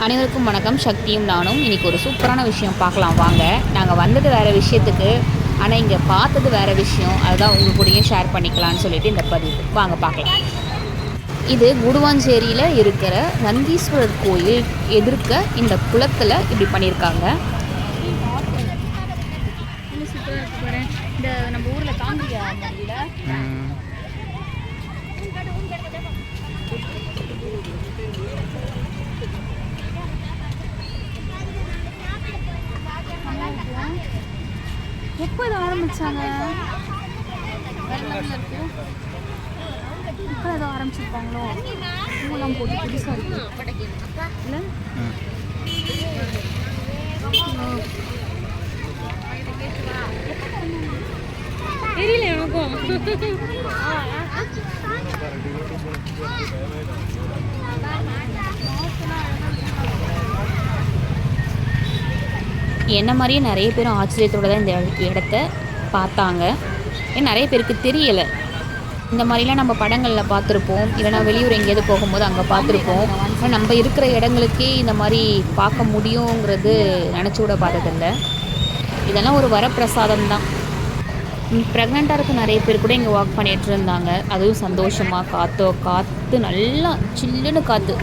அனைவருக்கும் வணக்கம். சக்தியும் நானும் இன்றைக்கி ஒரு சூப்பரான விஷயம் பார்க்கலாம் வாங்க. நாங்கள் வந்தது வேறு விஷயத்துக்கு, ஆனால் இங்கே பார்த்தது வேறு விஷயம். அதுதான் உங்கள் கூடயும் ஷேர் பண்ணிக்கலான்னு சொல்லிட்டு இந்த பதிவு வாங்க பார்க்கலாம். இது குடுவாஞ்சேரியில் இருக்கிற நந்தீஸ்வரர் கோயில் எதிர்க்க இந்த குளத்தில் இப்படி பண்ணியிருக்காங்க. இந்த நம்ம ஊரில் தாங்கியா எப்போ இதை ஆரம்பிச்சாங்க? இப்போ ஏதோ ஆரம்பிச்சிருப்பாங்களோ? பூலாம் போட்டு புதுசாக இருக்கு இல்லை? தெரியல எனக்கும். என்ன மாதிரியே நிறைய பேரும் ஆச்சரியத்தோடு தான் இந்த இடத்த பார்த்தாங்க. ஏன்னா நிறைய பேருக்கு தெரியலை. இந்த மாதிரிலாம் நம்ம படங்களில் பார்த்துருப்போம், இல்லைனா வெளியூர் எங்கேயாவது போகும்போது அங்கே பார்த்துருப்போம். ஆனால் நம்ம இருக்கிற இடங்களுக்கே இந்த மாதிரி பார்க்க முடியுங்கிறது நினச்சி கூட பார்த்ததில்லை. இதெல்லாம் ஒரு வரப்பிரசாதம் தான். ப்ரெக்னெண்ட்டாக இருக்க நிறைய பேர் கூட இங்கே வாக் பண்ணிகிட்டு இருந்தாங்க. அதுவும் சந்தோஷமாக காற்று நல்லா சில்லுன்னு காற்று.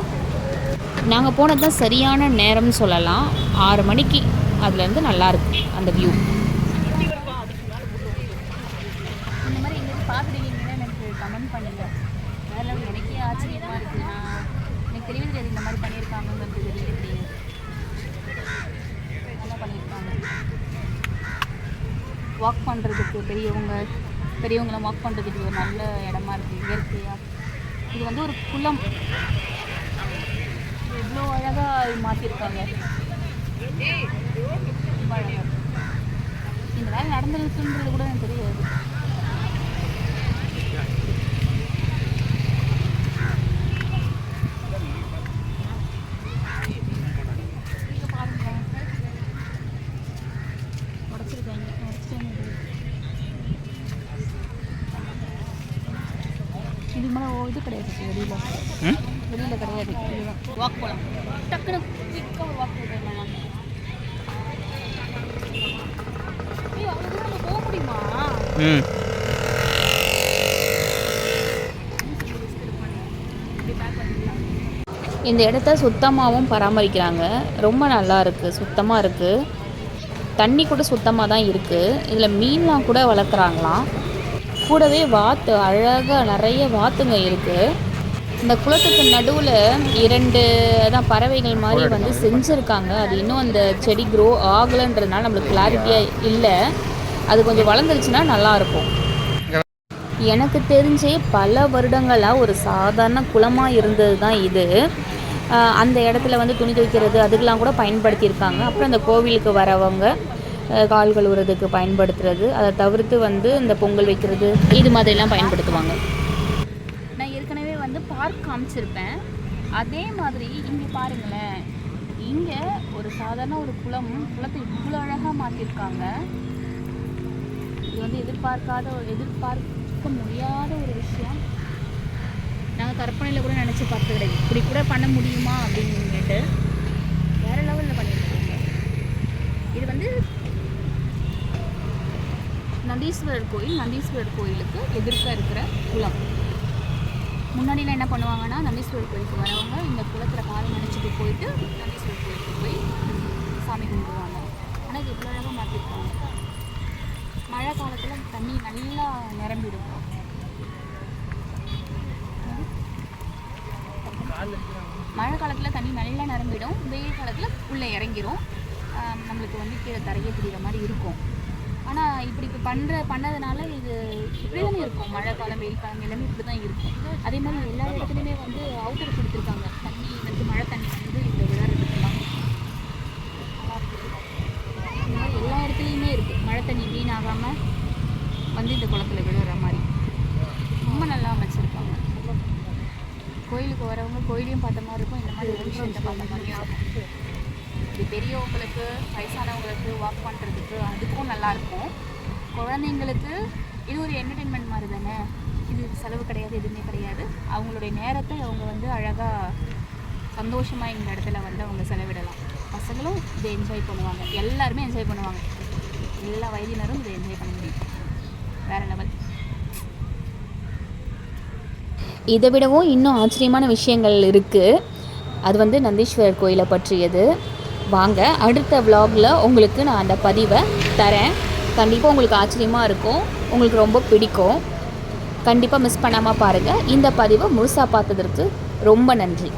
நாங்கள் போனது தான் சரியான நேரம்னு சொல்லலாம். 6 மணிக்கு. அதுலேருந்து நல்லாயிருக்கு அந்த வியூ. இந்த மாதிரி எங்கேயாவது பார்த்துருக்கீங்கன்னா எனக்கு கமெண்ட் பண்ணுங்கள். வேறு எனக்கே ஆச்சரியமாக இருக்குது. எனக்கு தெரியவே தெரியாது இந்த மாதிரி பண்ணியிருக்காங்கங்கிறது தெரியவே தெரியாது. நல்லா பண்ணியிருக்காங்க. வாக் பண்ணுறதுக்கு பெரியவங்களாம் வாக் பண்ணுறதுக்கு ஒரு நல்ல இடமா இருக்குது இயற்கையாக. இது வந்து ஒரு குளம். எவ்வளோ அழகாக மாற்றிருக்காங்க. இந்த வேலை நடந்துருக்குன்றது கூட எனக்கு தெரியாது. இது மேலே இது கிடையாது, வெளியில் கிடையாது. இதுதான் வாக் போகலாம். டக்குனு குயிக்காக ஒரு வாக் போகலாம். போக முடியுமா? இந்த இடத்த சுத்தமாகவும் பராமரிக்கிறாங்க. ரொம்ப நல்லா இருக்குது, சுத்தமாக இருக்குது. தண்ணி கூட சுத்தமாக தான் இருக்குது. இதில் மீன்லாம் கூட வளர்க்குறாங்களாம். கூடவே வாத்து, அழகாக நிறைய வாத்துங்க இருக்குது. இந்த குளத்துக்கு நடுவில் 2 தான் பறவைகள் மாதிரி வந்து செஞ்சுருக்காங்க. அது இன்னும் அந்த செடி க்ரோ ஆகலைன்றதுனால நம்மளுக்கு கிளாரிட்டியாக இல்லை. அது கொஞ்சம் வளர்ந்துருச்சுன்னா நல்லாயிருக்கும். எனக்கு தெரிஞ்சே பல வருடங்களாக ஒரு சாதாரண குளமாக இருந்தது தான் இது. அந்த இடத்துல வந்து துணி துவைக்கிறது அதுக்கெலாம் கூட பயன்படுத்தியிருக்காங்க. அப்புறம் அந்த கோவிலுக்கு வரவங்க கால் கழுவுறதுக்கு பயன்படுத்துறது, அதை தவிர்த்து வந்து இந்த பொங்கல் வைக்கிறது இது மாதிரிலாம் பயன்படுத்துவாங்க. நான் ஏற்கனவே வந்து பார்க் காமிச்சிருப்பேன். அதே மாதிரி இங்கே பாருங்களேன். இங்கே ஒரு சாதாரண ஒரு குளத்தை இவ்வளோ அழகாக மாற்றிருக்காங்க. இது வந்து எதிர்பார்க்க முடியாத ஒரு விஷயம். நாங்கள் கற்பனையில் கூட நினச்சி பார்த்து கிடையாது. இப்படி கூட பண்ண முடியுமா அப்படின்னு கேட்டு வேறு லெவலில் பண்ணியிருக்காங்க. இது வந்து நந்தீஸ்வரர் கோயிலுக்கு எதிர்க்க இருக்கிற குளம். முன்னாடிலாம் என்ன பண்ணுவாங்கன்னா, நந்தீஸ்வரர் கோயிலுக்கு வரவங்க இந்த குளத்தில் காலை நினச்சிட்டு போயிட்டு நந்தீஸ்வரர் கோயிலுக்கு போய் சாமி கும்பிடுவாங்க. ஆனால் இது இவ்வளோ அழகாக மாற்றிருக்காங்க. மழை காலத்தில் தண்ணி நல்லா நிரம்பிடும். மழை காலத்தில் தண்ணி நல்லா நிரம்பிடும். வெயில் காலத்தில் உள்ளே இறங்கிடும். நம்மளுக்கு வந்து கீழே தரையே தெரிகிற மாதிரி இருக்கும். ஆனால் இப்படி பண்ணதுனால இது இப்படி தானே இருக்கும். மழை காலம், வெயில் காலம் எல்லாமே இப்படி தான் இருக்கும். அதே மாதிரி எல்லா இடத்துலையுமே வந்து அவுட்டர் கொடுத்துருக்காங்க. தண்ணி வந்து மழை தண்ணி வந்து இந்த விளையாடுறதுக்கெல்லாம் இந்த மாதிரி எல்லா இடத்துலையுமே இருக்குது. மழை தண்ணி வீணாகாமல் வந்து இந்த குளத்தில் விழுற மாதிரி ரொம்ப நல்லா அமைச்சிருக்காங்க. கோயிலுக்கு வரவங்க கோயிலையும் பார்த்த மாதிரி இருக்கும், இந்த மாதிரி ஒரு விஷயத்தை பார்த்த மாதிரியும் இருக்கும். இது பெரியவங்களுக்கு, வயசானவங்களுக்கு வாக் பண்ணுறதுக்கு அதுக்கும் நல்லாயிருக்கும். குழந்தைங்களுக்கு இது ஒரு என்டர்டெயின்மெண்ட் மாதிரி தானே. இது செலவு கிடையாது, எதுவுமே கிடையாது. அவங்களுடைய நேரத்தை அவங்க வந்து அழகாக சந்தோஷமாக இந்த இடத்துல வந்து அவங்க செலவிடலாம். பசங்களும் இதை என்ஜாய் பண்ணுவாங்க, எல்லாருமே என்ஜாய் பண்ணுவாங்க, எல்லா வயதினரும் இதை என்ஜாய் பண்ண முடியும். வேறு லெவல். இதை விடவும் இன்னும் ஆச்சரியமான விஷயங்கள் இருக்குது. அது வந்து நந்தீஸ்வரர் கோயிலை பற்றியது. வாங்க அடுத்த விலாகில் உங்களுக்கு நான் அந்த பதிவை தரேன். கண்டிப்பாக உங்களுக்கு ஆச்சரியமாக இருக்கும், உங்களுக்கு ரொம்ப பிடிக்கும். கண்டிப்பாக மிஸ் பண்ணாமல் பாருங்கள். இந்த பதிவை முழுசாக பார்த்ததற்கு ரொம்ப நன்றி.